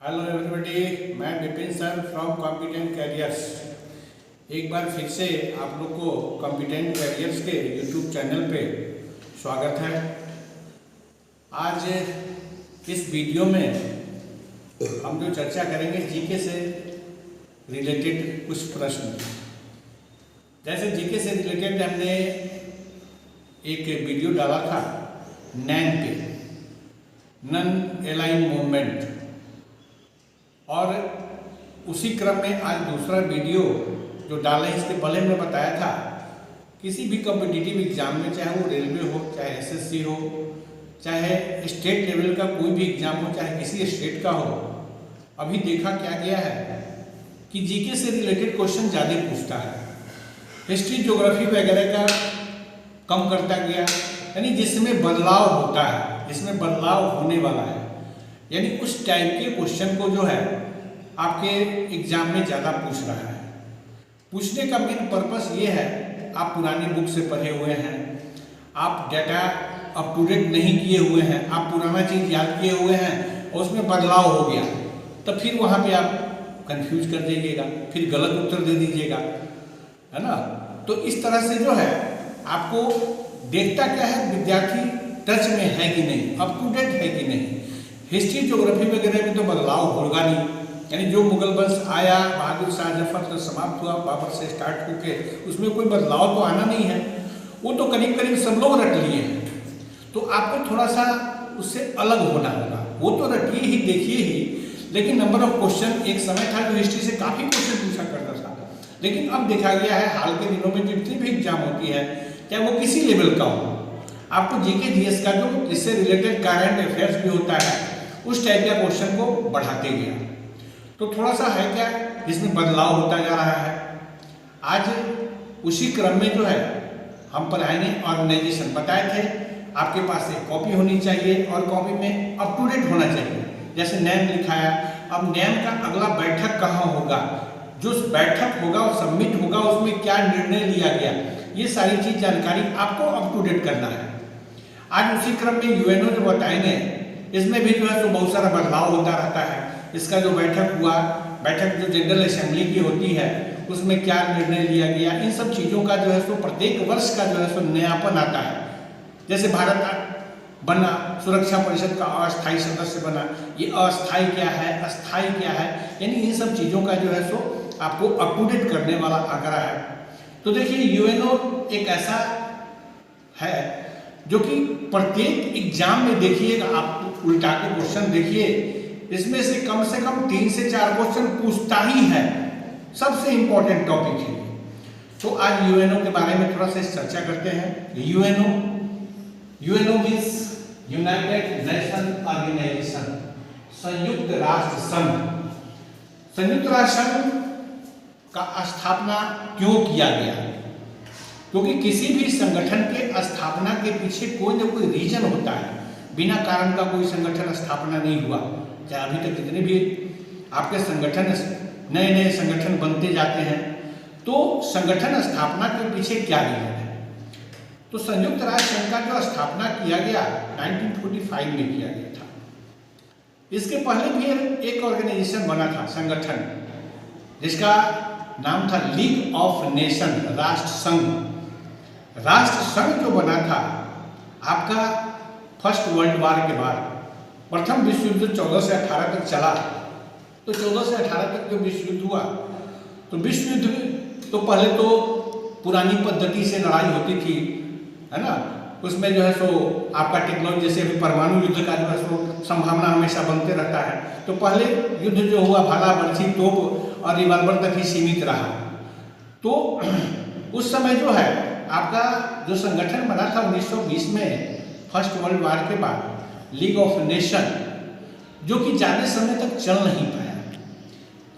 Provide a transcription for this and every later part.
Hello everybody, मैं Vipin sir from competent carriers. एक बार फिर से आप लोग को कॉम्पिटेंट कैरियर्स के यूट्यूब चैनल पे स्वागत है। आज इस वीडियो में हम जो चर्चा करेंगे जीके से रिलेटेड कुछ प्रश्न। जैसे जीके से रिलेटेड हमने एक वीडियो डाला था नैन पे, नॉन अलाइन मूवमेंट, और उसी क्रम में आज दूसरा वीडियो जो डाला है। इसके पहले मैं बताया था किसी भी कॉम्पिटिटिव एग्जाम में, चाहे वो रेलवे हो, चाहे एसएससी हो, चाहे स्टेट लेवल का कोई भी एग्जाम हो, चाहे किसी स्टेट का हो, अभी देखा क्या गया है कि जीके से रिलेटेड क्वेश्चन ज़्यादा पूछता है। हिस्ट्री ज्योग्राफी वगैरह का कम करता गया, यानी जिसमें बदलाव होता है, जिसमें बदलाव होने वाला है, यानी उस टाइप के क्वेश्चन को जो है आपके एग्जाम में ज़्यादा पूछ रहा है। पूछने का मेन पर्पस ये है, आप पुरानी बुक से पढ़े हुए हैं, आप डाटा अप टू डेट नहीं किए हुए हैं, आप पुराना चीज़ याद किए हुए हैं और उसमें बदलाव हो गया, तो फिर वहाँ पे आप कंफ्यूज कर दीजिएगा, फिर गलत उत्तर दे दीजिएगा, है ना। तो इस तरह से जो है आपको देखता क्या है, विद्यार्थी टच में है कि नहीं, अप टू डेट है कि नहीं। हिस्ट्री ज्योग्राफी वगैरह में तो बदलाव होगा नहीं, यानी जो मुगल वंश आया, बहादुर शाह जफर तो समाप्त हुआ, बाबर से स्टार्ट होके, उसमें कोई बदलाव तो आना नहीं है, वो तो करीब करीब सब लोग रट लिए हैं। तो आपको थोड़ा सा उससे अलग होना होगा, वो तो रटिए ही, देखिए ही, लेकिन नंबर ऑफ क्वेश्चन एक समय था जो हिस्ट्री से काफ़ी क्वेश्चन पूछा करता था, लेकिन अब देखा गया है हाल के दिनों में जितनी भी एग्जाम होती है, चाहे वो किसी लेवल का हो, आपको जीके जीएस का जो इससे रिलेटेड करंट अफेयर्स भी होता है, उस टाइप का क्वेश्चन को बढ़ाते गया। तो थोड़ा सा है क्या, इसमें बदलाव होता जा रहा है। आज उसी क्रम में जो है हम पढ़ाएंगे ऑर्गेनाइजेशन। बताए थे आपके पास एक कॉपी होनी चाहिए और कॉपी में अप टू डेट होना चाहिए। जैसे नैम लिखाया, अब नैम का अगला बैठक कहाँ होगा, जो बैठक होगा और सबमिट होगा, उसमें क्या निर्णय लिया गया, ये सारी चीज जानकारी आपको अप टू डेट करना है। आज उसी क्रम में यूएनओ जो बताएंगे, इसमें भी जो है तो बहुत सारा बदलाव होता रहता है। इसका जो बैठक हुआ, बैठक जो जनरल असेंबली की होती है, उसमें क्या निर्णय लिया गया, इन सब चीज़ों का जो है सो प्रत्येक वर्ष का जो है सो नयापन आता है। जैसे भारत बना, सुरक्षा परिषद का अस्थायी सदस्य बना, ये अस्थायी क्या है, अस्थायी क्या है, यानी इन सब चीज़ों का जो है सो आपको अप टू डेट करने वाला आंकड़ा है। तो देखिए यूएनओ एक ऐसा है जो कि प्रत्येक एग्जाम में देखिएगा, आप उल्टा के क्वेश्चन देखिए, इसमें से कम 3 से 4 क्वेश्चन पूछता ही है, सबसे इंपॉर्टेंट टॉपिक है। तो आज यूएनओ के बारे में थोड़ा सा चर्चा करते हैं। UNO means united nation organisation, संयुक्त राष्ट्र संघ। संयुक्त राष्ट्र संघ का स्थापना क्यों किया गया? क्योंकि किसी भी संगठन के स्थापना के पीछे कोई ना कोई रीजन होता है। बिना कारण का कोई संगठन स्थापना नहीं हुआ। चाहे अभी तक जितने भी आपके संगठन, नए नए संगठन बनते जाते हैं, तो संगठन स्थापना के पीछे क्या रीजन है? तो संयुक्त राष्ट्र संघ का जो स्थापना किया गया 1945 में किया गया था। इसके पहले भी एक ऑर्गेनाइजेशन बना था, संगठन, जिसका नाम था लीग ऑफ नेशन, राष्ट्र संघ। राष्ट्र संघ जो बना था आपका फर्स्ट वर्ल्ड वार के बाद, प्रथम विश्व युद्ध 14 से 18 तक चला। तो 14 से 18 तक जो विश्व युद्ध हुआ, तो विश्व युद्ध तो पहले तो पुरानी पद्धति से लड़ाई होती थी, है ना। उसमें जो है सो आपका टेक्नोलॉजी, जैसे अभी परमाणु युद्ध का जो है सो संभावना हमेशा बनते रहता है। तो पहले युद्ध जो हुआ भाला बर्छी तोप और रिवॉल्वर तक ही सीमित रहा। तो उस समय जो है आपका जो संगठन बना था 1920 में, फर्स्ट वर्ल्ड वार के बाद, लीग ऑफ नेशन, जो कि ज़्यादा समय तक चल नहीं पाया।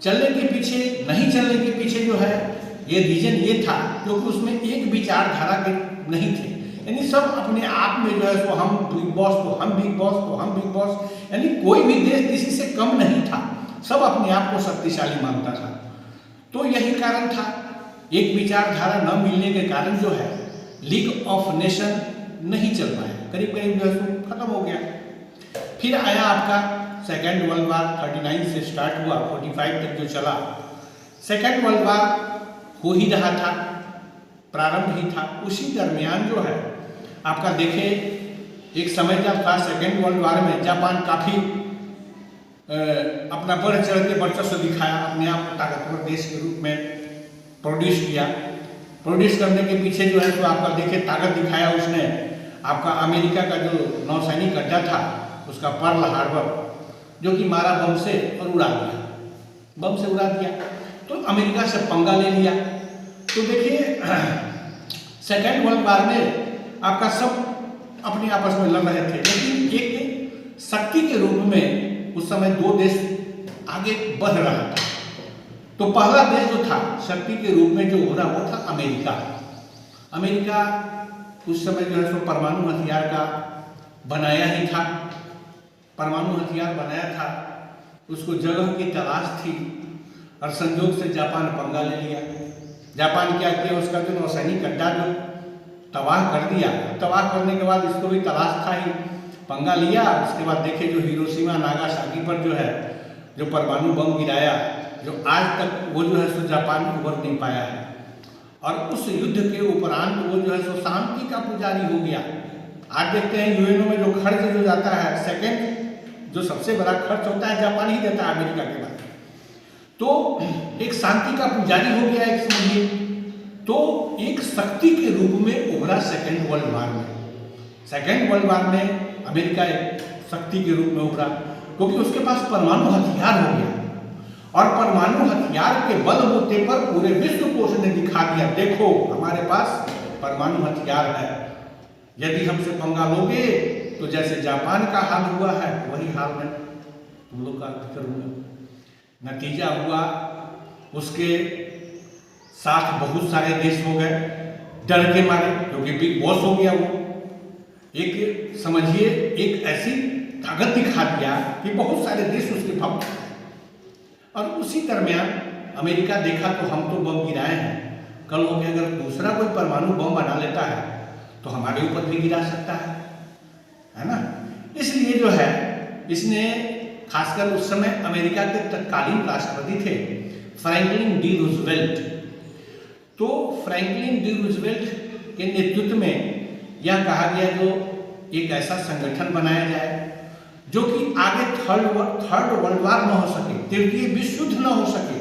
चलने के पीछे, नहीं चलने के पीछे जो है ये रीजन ये था, क्योंकि उसमें एक विचारधारा के नहीं थे, यानी सब अपने आप में जो है तो हम बिग बॉस, तो हम बिग बॉस, तो हम बिग बॉस, यानी कोई भी देश किसी से कम नहीं था, सब अपने आप को शक्तिशाली मानता था। तो यही कारण था, एक विचारधारा न मिलने के कारण जो है लीग ऑफ नेशन नहीं चल पाया, करीब करीब जो है खत्म हो गया। फिर आया आपका सेकेंड वर्ल्ड वार 39 से स्टार्ट हुआ, 45 तक जो चला। सेकेंड वर्ल्ड वार हो ही रहा था, प्रारंभ ही था। उसी दरमियान जो है आपका देखें, एक समय जब था सेकेंड वर्ल्ड वार में जापान काफ़ी अपना बढ़ चढ़ के वर्चस्व दिखाया, अपने आप को ताकतवर देश के रूप में प्रोड्यूस किया। प्रोड्यूस करने के पीछे जो है तो आपका देखे ताकत दिखाया उसने। आपका अमेरिका का जो नौसैनिक अड्डा था उसका पर्ल हार्बर, जो कि मारा बम से और उड़ा दिया, बम से उड़ा दिया। तो अमेरिका से पंगा ले लिया। तो देखिए सेकेंड वर्ल्ड वार में आपका सब अपने आपस में लड़ रहे थे, लेकिन एक शक्ति के रूप में उस समय दो देश आगे बढ़ रहा था। तो पहला देश जो था शक्ति के रूप में जो हो रहा वो था अमेरिका। अमेरिका उस समय जो है सो परमाणु हथियार का बनाया ही था, परमाणु हथियार बनाया था, उसको जगह की तलाश थी और संयोग से जापान पंगा ले लिया। जापान क्या किया, उसका जो नौसैनिक अड्डा जो तबाह कर दिया, तबाह करने के बाद इसको भी तलाश था ही, पंगा लिया। उसके बाद देखे जो हिरोशिमा नागासाकी पर जो है जो परमाणु बम गिराया, जो आज तक वो जो है सो जापान उभर नहीं पाया है। और उस युद्ध के उपरांत वो जो है सो शांति का पुजारी हो गया। आज देखते हैं यूएनओ में जो खर्च जो जाता है, सेकेंड जो सबसे बड़ा खर्च होता है जापान ही देता है अमेरिका के बाद। तो एक शांति का पुजारी हो गया एक समझिए। तो एक शक्ति के रूप में उभरा सेकेंड वर्ल्ड वार में। सेकेंड वर्ल्ड वार में अमेरिका एक शक्ति के रूप में उभरा, क्योंकि उसके पास परमाणु हथियार हो गया। और परमाणु हथियार के बलबूते पर पूरे विश्व को उसने दिखा दिया, देखो हमारे पास परमाणु हथियार है, यदि हमसे पंगा लोगे तो जैसे जापान का हाल हुआ है वही हाल में तुम लोग का करूंगा। नतीजा हुआ उसके साथ बहुत सारे देश हो गए डर के मारे, क्योंकि बिग बॉस हो गया वो। एक समझिए एक ऐसी ताकत दिखा दिया कि बहुत सारे देश उसके भक्त। और उसी दरमियान अमेरिका देखा तो हम तो बम गिराए हैं, कल हो गया अगर दूसरा कोई परमाणु बम बना लेता है तो हमारे ऊपर भी गिरा सकता है ना। इसलिए जो है इसने खासकर उस समय अमेरिका के तत्कालीन राष्ट्रपति थे फ्रैंकलिन डी रूजवेल्ट। तो फ्रैंकलिन डी रूजवेल्ट के नेतृत्व में यह कहा गया जो एक ऐसा संगठन बनाया जाए जो कि आगे थर्ड वर्ल्ड वार न हो सके, तृतीय विश्व युद्ध न हो सके।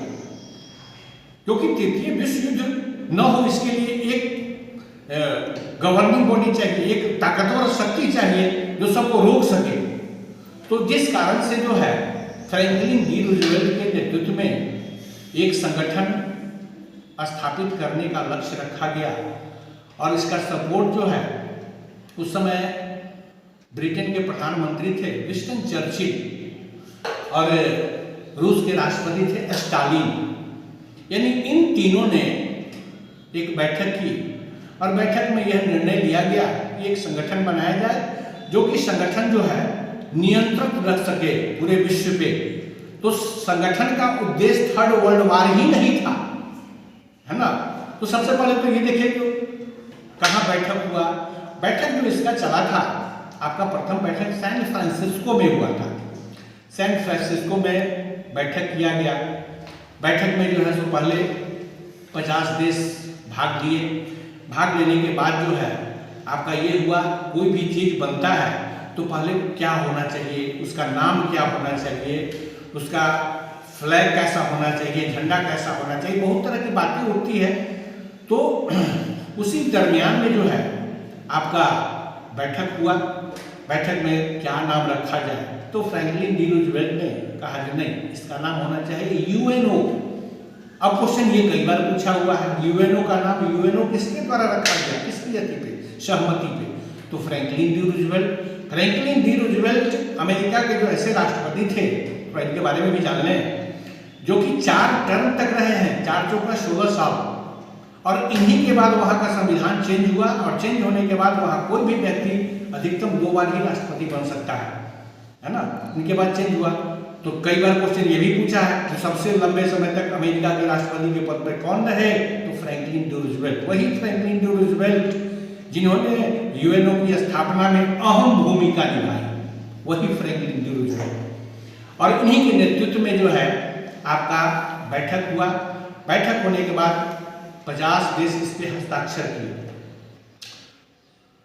क्योंकि तृतीय विश्व युद्ध न हो इसके लिए एक गवर्निंग बॉडी चाहिए, एक ताकतवर शक्ति चाहिए जो सबको रोक सके। तो जिस कारण से जो है फ्रैंकलिन डी रूजवेल्ट के नेतृत्व में एक संगठन स्थापित करने का लक्ष्य रखा गया। और इसका सपोर्ट जो है उस समय ब्रिटेन के प्रधानमंत्री थे विंस्टन चर्चिल और रूस के राष्ट्रपति थे स्टालिन। यानी इन तीनों ने एक बैठक की और बैठक में यह निर्णय लिया गया कि एक संगठन बनाया जाए जो कि संगठन जो है नियंत्रण रख सके पूरे विश्व पे। तो संगठन का उद्देश्य थर्ड वर्ल्ड वार ही नहीं था, है ना। तो सबसे पहले तो ये देखिए तो कहाँ बैठक हुआ। बैठक जो इसका चला था आपका प्रथम बैठक सैन फ्रांसिस्को में हुआ था। सैन फ्रांसिस्को में बैठक किया गया। बैठक में जो है सो पहले 50 देश भाग लिए। भाग लेने के बाद जो है आपका ये हुआ कोई भी चीज़ बनता है तो पहले क्या होना चाहिए, उसका नाम क्या होना चाहिए, उसका फ्लैग कैसा होना चाहिए, झंडा कैसा होना चाहिए, बहुत तरह की बातें उठती है। तो उसी दरमियान में जो है आपका बैठक हुआ। बैठक में क्या नाम रखा जाए तो फ्रैंकलिन डी रूजवेल्ट ने कहा कि नहीं, इसका नाम होना चाहिए यूएनओ। अब क्वेश्चन ये कई बार पूछा हुआ है, यूएनओ का नाम यूएनओ किसके द्वारा रखा गया, किसकी पे सहमति पे? तो फ्रैंकलिन डी रूजवेल्ट अमेरिका के जो ऐसे राष्ट्रपति थे तो इनके बारे में भी जान लें जो कि 4 टर्म तक रहे हैं, 4 चौका 16 साल। और इन्हीं के बाद वहाँ का संविधान चेंज हुआ और चेंज होने के बाद वहाँ कोई भी व्यक्ति अधिकतम 2 बार ही राष्ट्रपति बन सकता है ना। इनके बाद चेंज हुआ। तो कई बार क्वेश्चन ये भी पूछा है कि सबसे लंबे समय तक अमेरिका के राष्ट्रपति के पद पर कौन रहे, तो फ्रैंकलिन डी रूजवेल्ट। वही फ्रैंकलिन डी रूजवेल्ट जिन्होंने यूएनओ की स्थापना में अहम भूमिका निभाई, वही फ्रैंकलिन डी रूजवेल्ट। और इन्हीं के नेतृत्व में जो है आपका बैठक हुआ। बैठक होने के बाद 50 देश इस पे हस्ताक्षर किए।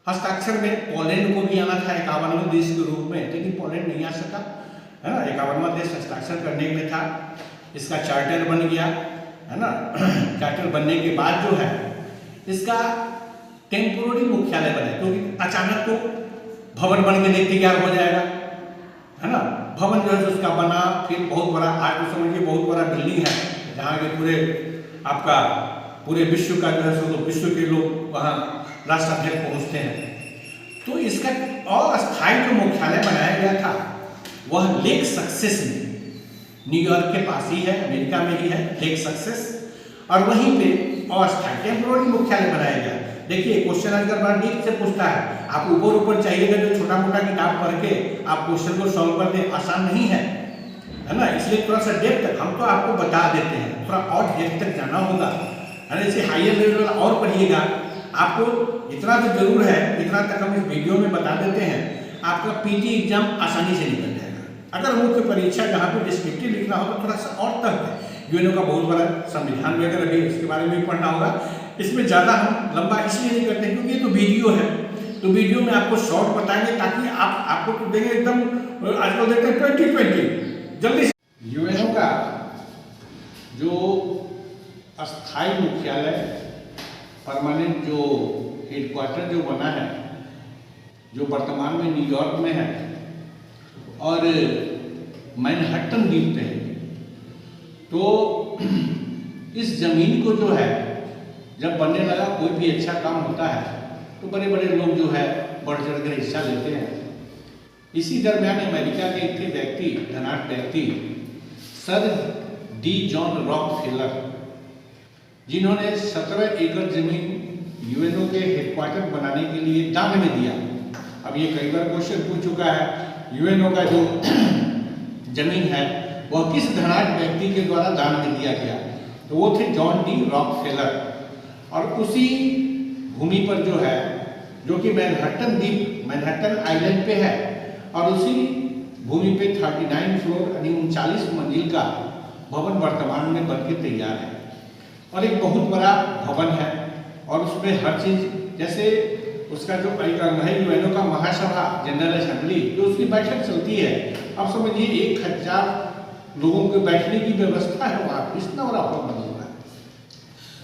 हस्ताक्षर में पोलैंड को भी आना था 51वें देश के रूप में, लेकिन पोलैंड नहीं आ सका, है ना। 51वां देश हस्ताक्षर करने में था। इसका चार्टर बन गया, है ना। चार्टर बनने के बाद जो है इसका टेम्पोररी मुख्यालय बना, क्योंकि अचानक तो भवन बन के नहीं तैयार हो जाएगा, है ना। भवन जो है उसका बना, फिर बहुत बड़ा, आज तो समझिए बहुत बड़ा बिल्डिंग है, जहाँ के पूरे आपका पूरे विश्व का जो है सो विश्व के लोग वहाँ राष्ट्राध्यक्ष पहुँचते हैं। तो इसका अस्थायी जो मुख्यालय बनाया गया था वह लेक सक्सेस में, न्यूयॉर्क के पास ही है, अमेरिका में ही है लेक सक्सेस, और वहीं पे अस्थायी टेम्पोररी मुख्यालय बनाया गया। देखिए क्वेश्चन अगर बार डीप से पूछता है, आप ऊपर चाहिएगा जो छोटा मोटा किताब पढ़ के आप क्वेश्चन को सॉल्व कर दें, आसान नहीं है ना। इसलिए थोड़ा सा डेप्थ तक हम तो आपको बता देते हैं, थोड़ा और डेप्थ तक जाना होगा, है ना। इसे हायर लेवल वाला और पढ़िएगा। आपको इतना तो जरूर है, इतना तक हम इस वीडियो में बता देते हैं, आपका पीटी एग्जाम आसानी से निकल जाएगा। अगर मुख्य परीक्षा जहाँ पे डिस्क्रिप्टिव लिखना होगा थोड़ा सा और तक है, यूएनओ का बहुत बड़ा संविधान वगैरह भी इसके बारे में भी पढ़ना होगा। इसमें ज़्यादा हम लंबा इसलिए नहीं करते क्योंकि ये तो वीडियो है, तो वीडियो में आपको शॉर्ट बताएंगे ताकि आपको तो देंगे एकदम, आजकल देखते हैं 2020 जल्दी। यूएनओ का जो अस्थायी मुख्यालय, परमानेंट जो हेडक्वार्टर जो बना है, जो वर्तमान में न्यूयॉर्क में है और मैनहट्टन द्वीप पे है। तो इस जमीन को जो है जब बनने लगा, कोई भी अच्छा काम होता है तो बड़े बड़े लोग जो है बढ़ चढ़ कर हिस्सा लेते हैं। इसी दरमियान अमेरिका के एक व्यक्ति, धनाढ्य व्यक्ति सर डी जॉन रॉकफेलर, जिन्होंने 17 एकड़ जमीन यूएनओ के हेडक्वार्टर बनाने के लिए दान में दिया। अब ये कई बार क्वेश्चन पूछ चुका है, यूएनओ का जो जमीन है वह किस धनाढ्य व्यक्ति के द्वारा दान में दिया गया, तो वो थे जॉन डी रॉकफेलर। और उसी भूमि पर जो है, जो कि मैनहट्टन द्वीप, मैनहट्टन आइलैंड पे है, और उसी भूमि पे 39 फ्लोर यानी 39 मंजिल का भवन वर्तमान में बनके तैयार है। और एक बहुत बड़ा भवन है और उसमें हर चीज, जैसे उसका जो एक अंग है यूएनओ का महासभा, जनरल असेंबली, जो उसकी बैठक चलती है, अब समझिए 1000 लोगों के बैठने की व्यवस्था है वहाँ, इतना बड़ा भवन बना हुआ है।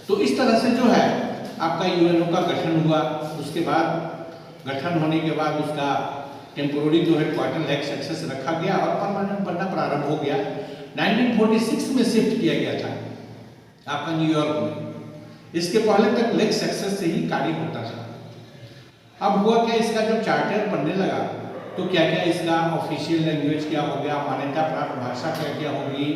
तो इस तरह से जो है आपका यूएनओ का गठन हुआ। उसके बाद गठन होने के बाद उसका टेम्पोररी जो है क्वार्टर लेक सक्सेस रखा गया और परमानेंट बनना प्रारंभ हो गया। 1946 में शिफ्ट किया गया था आपका न्यूयॉर्क में। इसके पहले तक लेक सक्सेस से ही कार्य होता था। अब हुआ क्या, इसका जब चार्टर बनने लगा तो क्या क्या इसका ऑफिशियल लैंग्वेज क्या हो गया, मान्यता प्राप्त भाषा क्या क्या होगी,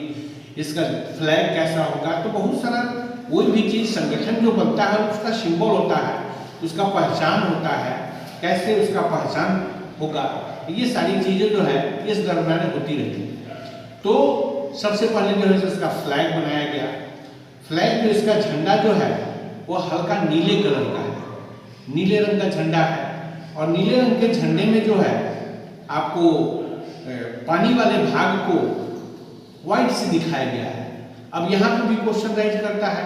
इसका फ्लैग कैसा होगा, तो बहुत सारा कोई भी चीज संगठन जो बनता है उसका सिंबल होता है, उसका पहचान होता है, कैसे उसका पहचान होगा, ये सारी चीजें जो है इस दरमियान होती रहती है। तो सबसे पहले जो है इसका फ्लैग बनाया गया। फ्लैग जो इसका झंडा जो है वो हल्का नीले कलर का है, नीले रंग का झंडा है। और नीले रंग के झंडे में जो है आपको पानी वाले भाग को व्हाइट से दिखाया गया है। अब यहाँ पे भी क्वेश्चन राइज करता है,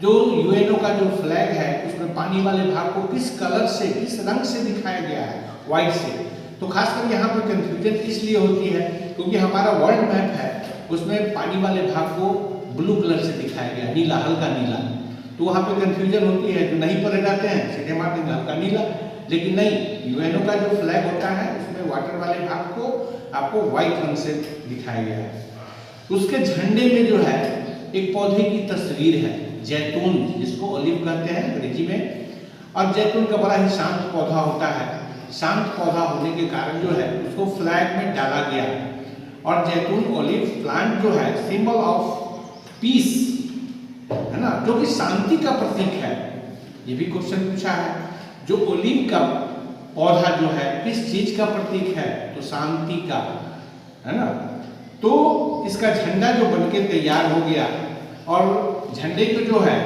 जो यूएनओ का जो फ्लैग है उसमें पानी वाले भाग को किस कलर से, किस रंग से दिखाया गया है, व्हाइट से। तो खासकर यहाँ पे कंफ्यूजन इसलिए होती है क्योंकि हमारा वर्ल्ड मैप है उसमें पानी वाले भाग को ब्लू कलर से दिखाया गया, नीला, हल्का नीला। तो वहाँ पे कंफ्यूजन होती है, जो नहीं पढ़े जाते हैं सीधे मार देंगे हल्का नीला, लेकिन नहीं, यूएनओ का जो फ्लैग होता है उसमें वाटर वाले भाग को आपको व्हाइट रंग से दिखाया गया है। उसके झंडे में जो है एक पौधे की तस्वीर है, जैतून, जिसको ओलिव कहते हैं अंग्रेजी में। और जैतून का बड़ा ही शांत पौधा होता है। शांत पौधा होने के कारण जो है उसको फ्लैग में डाला गया। और जैतून ओलिव प्लांट जो है सिंबल ऑफ पीस है ना, जो कि शांति का प्रतीक है। ये भी क्वेश्चन पूछा है, जो ओलिव का पौधा जो है किस चीज का प्रतीक है, तो शांति का, है ना। तो इसका झंडा जो बनके तैयार हो गया और झंडे को जो है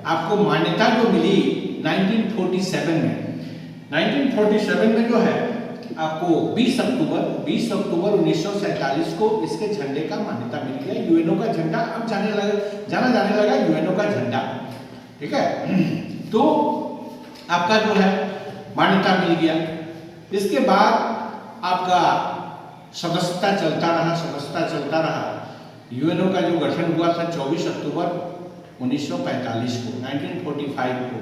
आपको मान्यता जो मिली 1947 में। 1947 में जो है आपको 20 अक्टूबर 1947 को इसके झंडे का मान्यता मिल गया। यूएनओ का झंडा अब जाना जाने लगा यूएनओ का झंडा, ठीक है। तो आपका जो है मान्यता मिल गया। इसके बाद आपका सदस्यता चलता रहा। यूएनओ का जो गठन हुआ था 24 अक्टूबर 1945 को, 1945 को,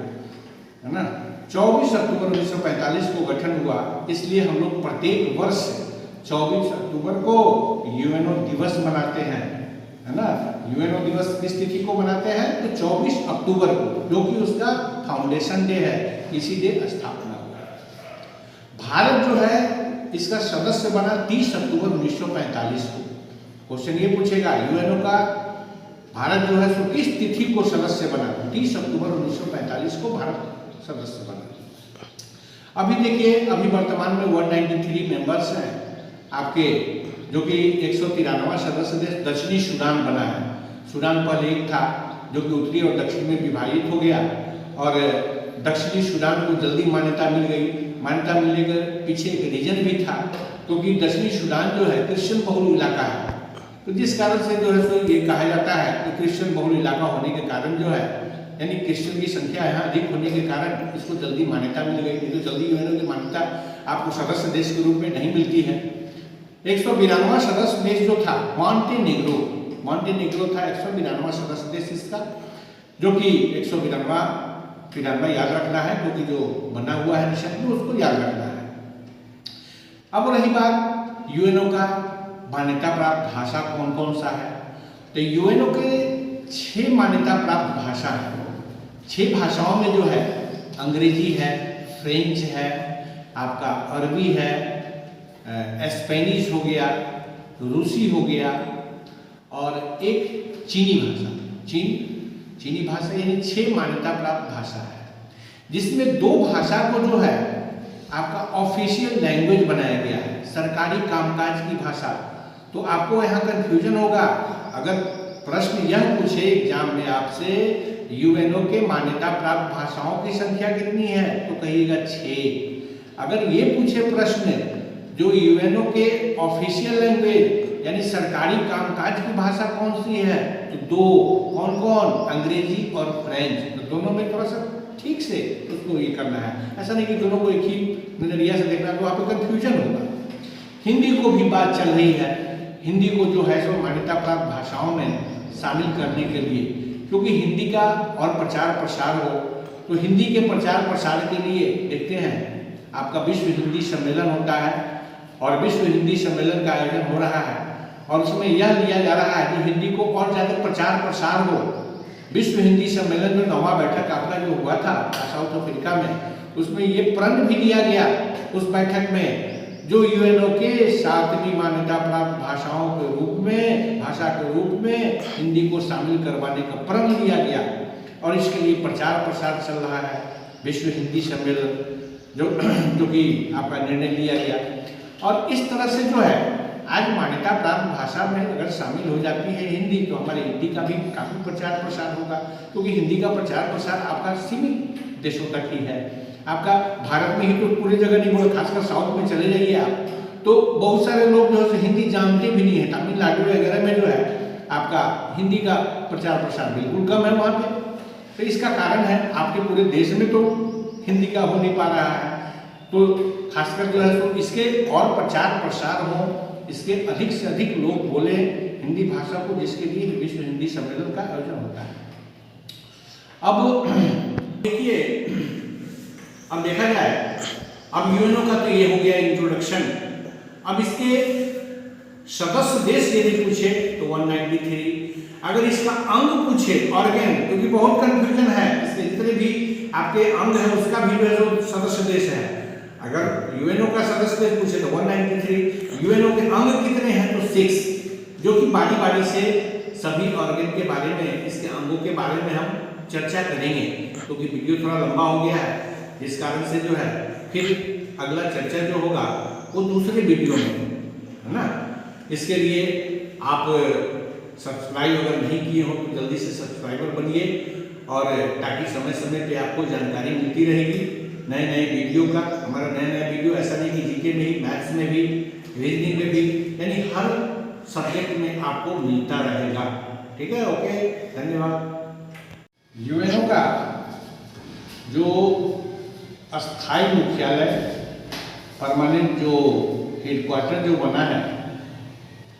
है ना। 24 अक्टूबर 1945 को गठन हुआ, इसलिए हम लोग प्रत्येक वर्ष 24 अक्टूबर को यूएनओ दिवस मनाते हैं, है ना। यूएनओ दिवस किस तिथि को मनाते हैं? तो 24 अक्टूबर को, जो कि उसका फाउंडेशन डे है, इसी डे स्थापना हुआ। भारत जो है इसका सदस्य बना 30 अक्टूबर 1945 को। क्वेश्चन ये पूछेगा यूएनओ का भारत जो है सो किस तिथि को सदस्य बना? 30 अक्टूबर 1945 को भारत सदस्य बना। अभी देखिए, अभी वर्तमान में 193 मेंबर्स हैं आपके, जो कि 193वां सदस्य देश दक्षिणी सूडान बना है। सूडान पहले एक था जो कि उत्तरी और दक्षिण में विभाजित हो गया, और दक्षिणी सूडान को जल्दी मान्यता मिल गई। मान्यता मिलने के पीछे एक रीजन भी था, क्योंकि दक्षिणी सूडान जो है क्रिश्चियन बहुल इलाका है, तो जिस कारण से जो है सो ये कहा जाता है कि क्रिश्चियन बहुल इलाका होने के कारण जो है, यानी क्रिश्चियन की संख्या यहाँ अधिक होने के कारण इसको जल्दी मान्यता मिल गई। नहीं तो जल्दी यूएनओ की मान्यता आपको सदस्य देश के रूप में नहीं मिलती है। 192वां सदस्य देश जो था मॉन्टेनेग्रो था 192वां सदस्य देश इसका, जो कि 192 याद रखना है, क्योंकि जो बना हुआ है निशान में उसको याद रखना है। अब रही बात यूएनओ का मान्यता प्राप्त भाषा कौन कौन सा है, तो यूएनओ के 6 मान्यता प्राप्त भाषा है। 6 भाषाओं में जो है अंग्रेजी है, फ्रेंच है, आपका अरबी है, स्पेनिश हो गया, रूसी हो गया, और एक चीनी भाषा। चीनी भाषा, यानी 6 मान्यता प्राप्त भाषा है, जिसमें 2 भाषा को जो है आपका ऑफिशियल लैंग्वेज बनाया गया है, सरकारी कामकाज की भाषा। तो आपको यहाँ कंफ्यूजन होगा, अगर प्रश्न यह पूछे एग्जाम में आपसे यूएनओ के मान्यता प्राप्त भाषाओं की संख्या कितनी है, तो कहिएगा 6। अगर ये पूछे प्रश्न जो यूएनओ के ऑफिशियल लैंग्वेज यानी सरकारी कामकाज की भाषा कौन सी है, तो 2। कौन कौन? अंग्रेजी और फ्रेंच। तो दोनों में थोड़ा सा ठीक से उसको ये करना है, ऐसा नहीं कि दोनों को एक ही नजरिया से देखना, तो आपको कंफ्यूजन होगा। हिंदी को भी बात चल रही है, हिंदी को जो है सो मान्यता प्राप्त भाषाओं में शामिल करने के लिए, क्योंकि हिंदी का और प्रचार प्रसार हो, तो हिंदी के प्रचार प्रसार के लिए देखते हैं आपका विश्व हिंदी सम्मेलन होता है, और विश्व हिंदी सम्मेलन का आयोजन हो रहा है, और उसमें यह लिया जा रहा है कि हिंदी को और ज़्यादा प्रचार प्रसार हो। विश्व हिंदी सम्मेलन में 9वां बैठक आपका जो हुआ था साउथ अफ्रीका में, उसमें ये प्रण भी लिया गया उस बैठक में, जो यूएनओ के 7वीं मान्यता प्राप्त भाषाओं के रूप में, भाषा के रूप में हिंदी को शामिल करवाने का प्रण लिया गया, और इसके लिए प्रचार प्रसार चल रहा है। विश्व हिंदी सम्मेलन जो कि आपका निर्णय लिया गया, और इस तरह से जो है आज मान्यता प्राप्त भाषा में अगर शामिल हो जाती है हिंदी, तो हमारे हिंदी का भी काफ़ी प्रचार प्रसार होगा, क्योंकि हिंदी का प्रचार प्रसार आपका सीमित देशों तक ही है। आपका भारत में ही तो पूरी जगह नहीं हुआ, खासकर साउथ में चले जाइए आप, तो बहुत सारे लोग जो है हिंदी जानते भी नहीं है। तमिलनाडु वगैरह में जो है आपका हिंदी का प्रचार प्रसार बिल्कुल कम है वहाँ पे, तो इसका कारण है आपके पूरे देश में तो हिंदी का हो नहीं पा रहा है। तो खासकर जो है तो इसके और प्रचार प्रसार हो, इसके अधिक से अधिक लोग बोले हिंदी भाषा को, जिसके लिए विश्व हिंदी सम्मेलन का आयोजन होता है। अब देखिए, अब देखा जाए, अब यूएनओ का तो ये हो गया इंट्रोडक्शन। अब इसके सदस्य देश यदि पूछे तो 193, अगर इसका अंग पूछे ऑर्गन, क्योंकि बहुत कंफ्यूजन है इसके, जितने भी आपके अंग है उसका भी जो सदस्य देश है। अगर यूएनओ का सदस्य देश पूछे तो 193, यूएनओ के अंग कितने हैं तो 6, जो कि बारी बारी से सभी ऑर्गन के बारे में, इसके अंगों के बारे में हम चर्चा करेंगे, क्योंकि वीडियो थोड़ा लंबा हो गया है, जिस कारण से जो है फिर अगला चर्चा जो होगा वो दूसरे वीडियो में, है ना। इसके लिए आप सब्सक्राइब अगर नहीं किए हो तो जल्दी से सब्सक्राइबर बनिए, और ताकि समय समय पे आपको जानकारी मिलती रहेगी। नए नए वीडियो का, हमारा नया नया वीडियो ऐसा नहीं कि जीके में ही, मैथ्स में भी, रीजनिंग में भी, यानी हर सब्जेक्ट में आपको मिलता रहेगा। ठीक है, ओके, धन्यवाद। यूएनओ का जो अस्थाई मुख्यालय, परमानेंट जो हेडक्वार्टर जो बना है,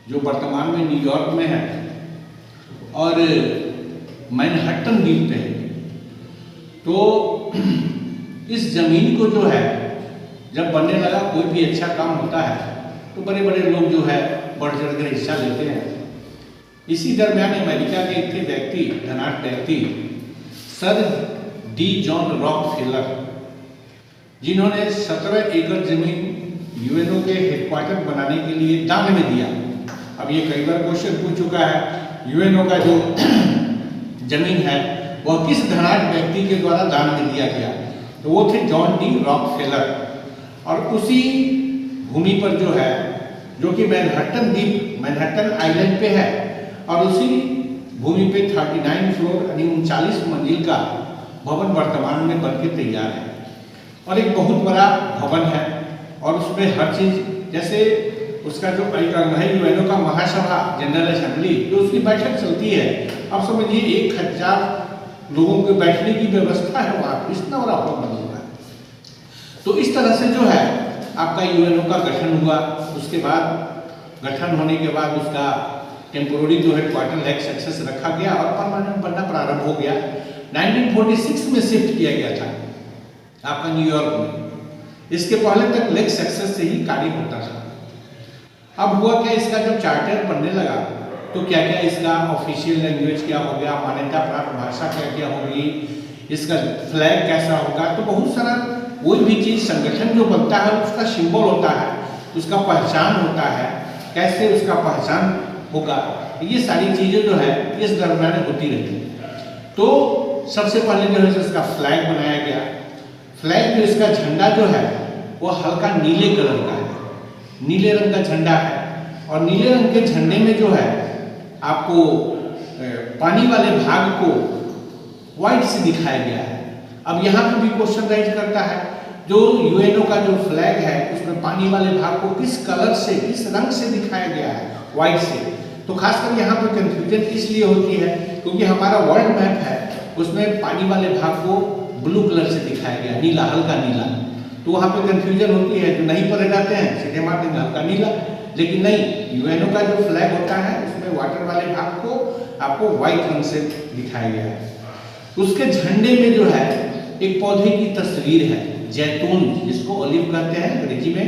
जो वर्तमान में न्यूयॉर्क में है और मैनहट्टन द्वीप पे है। तो इस जमीन को जो है जब बनने लगा, कोई भी अच्छा काम होता है तो बड़े बड़े लोग जो है बढ़ चढ़ कर हिस्सा लेते हैं। इसी दरमियान अमेरिका के एक व्यक्ति, धनाढ्य व्यक्ति सर डी जॉन रॉकफेलर, जिन्होंने 17 एकड़ जमीन यूएनओ के हेडक्वार्टर बनाने के लिए दान में दिया। अब ये कई बार क्वेश्चन पूछ चुका है, यूएनओ का जो जमीन है वह किस धनाढ्य व्यक्ति के द्वारा दान में दिया गया? तो वो थे जॉन डी रॉकफेलर। और उसी भूमि पर जो है, जो कि मैनहट्टन द्वीप, मैनहट्टन आइलैंड पे है, और उसी भूमि पे 39 फ्लोर यानी 39 मंजिल का भवन वर्तमान में बनके तैयार है। और एक बहुत बड़ा भवन है और उसमें हर चीज, जैसे उसका जो एक अंग है यूएनओ का महासभा, जनरल असेंबली, जो उसकी बैठक चलती है। अब समझिए 1000 लोगों के बैठने की व्यवस्था है वहाँ, इतना बड़ा भवन बना हुआ है। तो इस तरह से जो है आपका यूएनओ का गठन हुआ। उसके बाद गठन होने के बाद उसका टेम्पोररी जो हेडक्वार्टर लेग सक्सेस रखा गया और परमानेंट बनना प्रारंभ हो गया। 1946 में शिफ्ट किया गया था आपका न्यूयॉर्क में। इसके पहले तक लेग सक्सेस से ही कार्य होता था। अब हुआ क्या, इसका जब चार्टर बनने लगा तो क्या क्या इसका ऑफिशियल लैंग्वेज क्या हो गया, मान्यता प्राप्त भाषा क्या क्या होगी, इसका फ्लैग कैसा होगा। तो बहुत सारा कोई भी चीज, संगठन जो बनता है उसका सिंबल होता है, उसका पहचान होता है, कैसे उसका पहचान होगा, ये सारी चीजें जो है इस दरमियान होती रहती है। तो सबसे पहले जो है इसका फ्लैग बनाया गया। फ्लैग जो इसका झंडा जो है वो हल्का नीले कलर का है, नीले रंग का झंडा है। और नीले रंग के झंडे में जो है आपको पानी वाले भाग को व्हाइट से दिखाया गया है। अब यहाँ पे भी क्वेश्चन राइज करता है, जो यूएनओ का जो फ्लैग है उसमें पानी वाले भाग को किस कलर से, किस रंग से दिखाया गया है? व्हाइट से। तो खासकर यहाँ पे कंफ्यूजन इसलिए होती है क्योंकि हमारा वर्ल्ड मैप है, उसमें पानी वाले भाग को ब्लू कलर से दिखाया गया, नीला, हल्का नीला। तो वहाँ पे कंफ्यूजन होती है, जो नहीं पढ़े जाते हैं सीधे मार देंगे हल्का नीला। लेकिन नहीं, यूएनओ का जो फ्लैग होता है उसमें वाटर वाले भाग को आपको व्हाइट रंग से दिखाया गया है। उसके झंडे में जो है एक पौधे की तस्वीर है, जैतून, जिसको ओलिव कहते हैं अंग्रेजी में।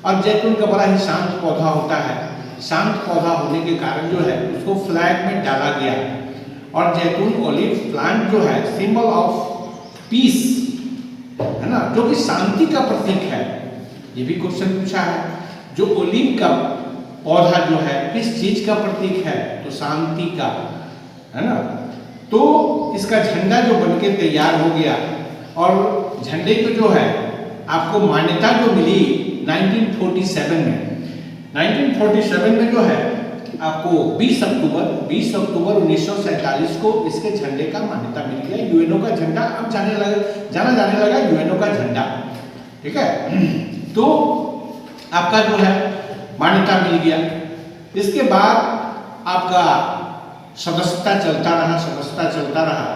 और जैतून का बड़ा ही शांत पौधा होता है। शांत पौधा होने के कारण जो है उसको फ्लैग में डाला गया। और जैतून, ओलिव प्लांट जो है सिंबल ऑफ पीस है ना, जो कि शांति का प्रतीक है। ये भी क्वेश्चन पूछा है, जो ओलिव का पौधा जो है किस चीज का प्रतीक है? तो शांति का, है ना। तो इसका झंडा जो बनके तैयार हो गया और झंडे को जो है आपको मान्यता जो मिली 1947 में। 1947 में जो है आपको 20 अक्टूबर 1947 को इसके झंडे का मान्यता मिल गया। यूएनओ का झंडा अब जाना जाने लगा यूएनओ का झंडा, ठीक है। तो आपका जो है मान्यता मिल गया। इसके बाद आपका सदस्यता चलता रहा।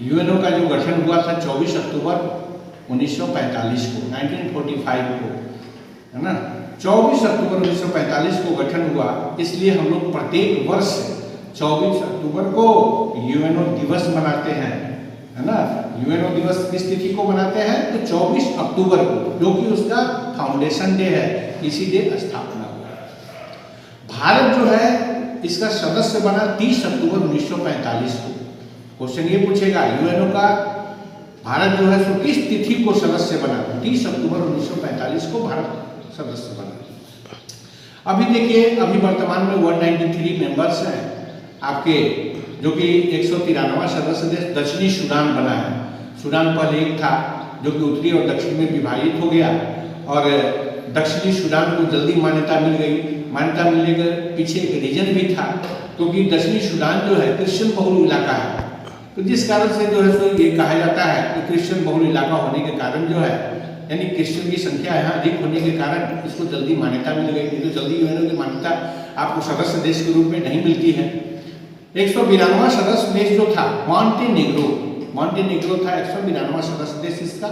यूएनओ का जो गठन हुआ था 24 अक्टूबर 1945 को, 1945 को, है ना। 24 अक्टूबर 1945 को गठन हुआ। इसलिए हम लोग प्रत्येक वर्ष 24 अक्टूबर को यूएनओ दिवस मनाते हैं, है ना। यूएनओ दिवस किस तिथि को मनाते हैं? तो 24 अक्टूबर को, जो कि उसका फाउंडेशन डे है, इसी डे स्थापना हुआ। भारत जो है इसका सदस्य बना 30 अक्टूबर 1945 को। क्वेश्चन ये पूछेगा यूएनओ का भारत जो है सो किस तिथि को सदस्य बना? 30 अक्टूबर 1945 को भारत सदस्य बना। अभी देखिए, अभी वर्तमान में 193 मेंबर्स हैं आपके, जो कि 193वां सदस्य देश दक्षिणी सूडान बना है। सूडान पहले एक था जो कि उत्तरी और दक्षिण में विभाजित हो गया और दक्षिणी सूडान को जल्दी मान्यता मिल गई। मान्यता मिलने के पीछे एक रीजन भी था, क्योंकि दक्षिणी सूडान जो है क्रिश्चियन बहुल इलाका है, तो जिस कारण से जो है सो ये कहा जाता है कि क्रिश्चियन बहुल इलाका होने के कारण जो है, यानी क्रिश्चियन की संख्या यहाँ अधिक होने के कारण इसको जल्दी मान्यता मिल गई। नहीं तो जल्दी यूएनओ की मान्यता आपको सदस्य देश के रूप में नहीं मिलती है। 192वां सदस्य देश जो था मॉन्टेनेग्रो था 192वां सदस्य देश इसका,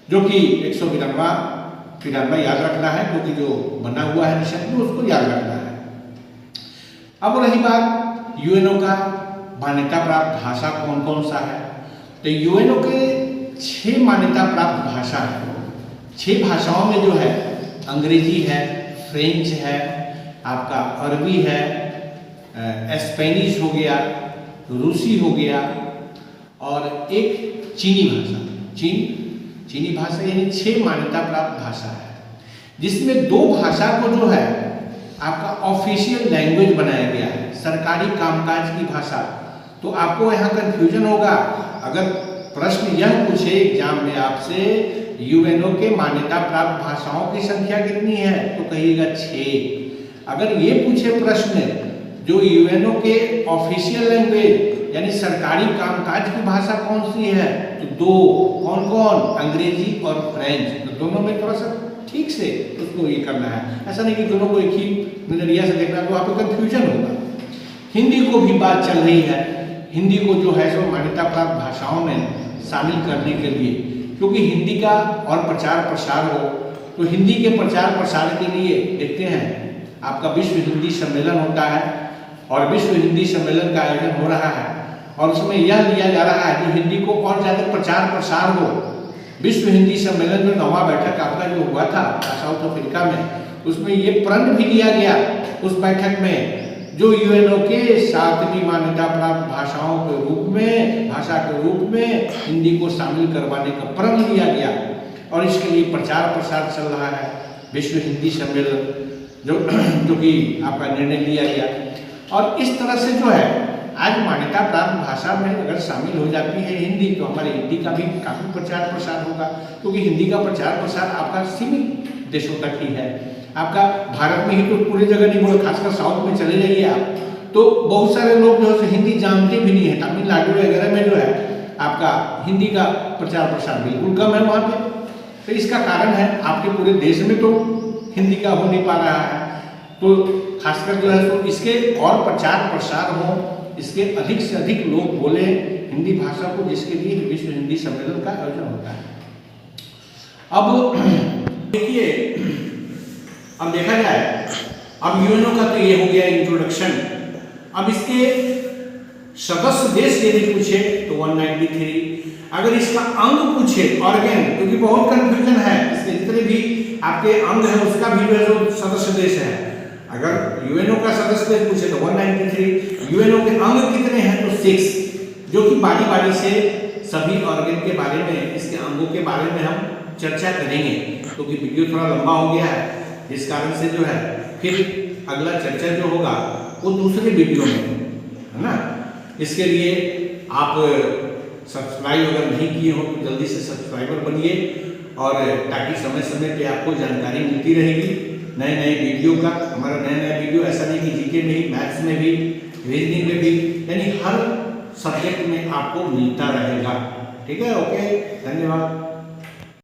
जो कि 192 याद रखना है, क्योंकि जो बना हुआ है निशान में उसको याद रखना है। अब रही बात यूएनओ का मान्यता प्राप्त भाषा कौन कौन सा है, तो यूएनओ के 6 मान्यता प्राप्त भाषा है। 6 भाषाओं में जो है अंग्रेजी है, फ्रेंच है, आपका अरबी है, स्पेनिश हो गया, रूसी हो गया और एक चीनी भाषा। चीनी भाषा, यानी 6 मान्यता प्राप्त भाषा है, जिसमें 2 भाषा को जो है आपका ऑफिशियल लैंग्वेज बनाया गया है, सरकारी कामकाज की भाषा। तो आपको यहाँ कंफ्यूजन होगा अगर प्रश्न यह पूछे एग्जाम में आपसे यूएनओ के मान्यता प्राप्त भाषाओं की संख्या कितनी है, तो कहिएगा 6। अगर ये पूछे प्रश्न जो यूएनओ के ऑफिशियल लैंग्वेज यानी सरकारी कामकाज की भाषा कौन सी है, तो 2। कौन कौन? अंग्रेजी और फ्रेंच। तो दोनों में थोड़ा सा ठीक से उसको ये करना है, ऐसा नहीं कि दोनों को एक ही नजरिया से देखना, तो आपको कंफ्यूजन होगा। हिंदी को भी बात चल रही है, हिंदी को जो है सो मान्यता प्राप्त भाषाओं में शामिल करने के लिए, क्योंकि हिंदी का और प्रचार प्रसार हो, तो हिंदी के प्रचार प्रसार के लिए देखते हैं आपका विश्व हिंदी सम्मेलन होता है और विश्व हिंदी सम्मेलन का आयोजन हो रहा है और उसमें यह लिया जा रहा है कि हिंदी को और ज़्यादा प्रचार प्रसार हो। विश्व हिंदी सम्मेलन जो 9वां बैठक आपका जो हुआ था साउथ अफ्रीका में, उसमें ये प्रण भी लिया गया उस बैठक में, जो यूएनओ के 7वीं मान्यता प्राप्त भाषाओं के रूप में, भाषा के रूप में हिंदी को शामिल करवाने का प्रण लिया गया और इसके लिए प्रचार प्रसार चल रहा है। विश्व हिंदी सम्मेलन जो कि आपका निर्णय लिया गया और इस तरह से जो है आज मान्यता प्राप्त भाषा में अगर शामिल हो जाती है हिंदी, तो हमारे हिंदी का भी काफ़ी प्रचार प्रसार होगा, क्योंकि हिंदी का प्रचार प्रसार आपका सीमित देशों तक ही है। आपका भारत में ही तो पूरी जगह नहीं बोले, खासकर साउथ में चले जाइए आप तो बहुत सारे लोग जो है हिंदी जानते भी नहीं है। तमिलनाडु वगैरह में जो है आपका हिंदी का प्रचार प्रसार बिल्कुल कम है वहाँ पे। तो इसका कारण है आपके पूरे देश में तो हिंदी का हो नहीं पा रहा है, तो खासकर जो है तो इसके और प्रचार प्रसार हो, इसके अधिक से अधिक लोग बोले हिंदी भाषा को, जिसके लिए विश्व हिंदी सम्मेलन का आयोजन होता है। अब देखिए, अब देखा जाए, अब यूएनओ का तो ये हो गया इंट्रोडक्शन। अब इसके सदस्य देश यदि पूछे तो 193, अगर इसका अंग पूछे ऑर्गन, क्योंकि बहुत कंफ्यूजन है इसके जितने भी आपके अंग है उसका भी जो सदस्य देश है। अगर यूएनओ का सदस्य देश पूछे तो 193, यूएनओ के अंग कितने हैं तो 6, जो कि बारी बारी से सभी ऑर्गन के बारे में, इसके अंगों के बारे में हम चर्चा करेंगे, क्योंकि वीडियो थोड़ा लंबा हो गया है, जिस कारण से जो है फिर अगला चर्चा जो होगा वो दूसरे वीडियो में है ना। इसके लिए आप सब्सक्राइब अगर नहीं किए हो तो जल्दी से सब्सक्राइबर बनिए, और ताकि समय समय पे आपको जानकारी मिलती रहेगी नए नए वीडियो का। हमारा नया वीडियो ऐसा नहीं कि जीके में ही, मैथ्स में भी, रीजनिंग में भी, यानी हर सब्जेक्ट में आपको मिलता रहेगा। ठीक है, ओके, धन्यवाद।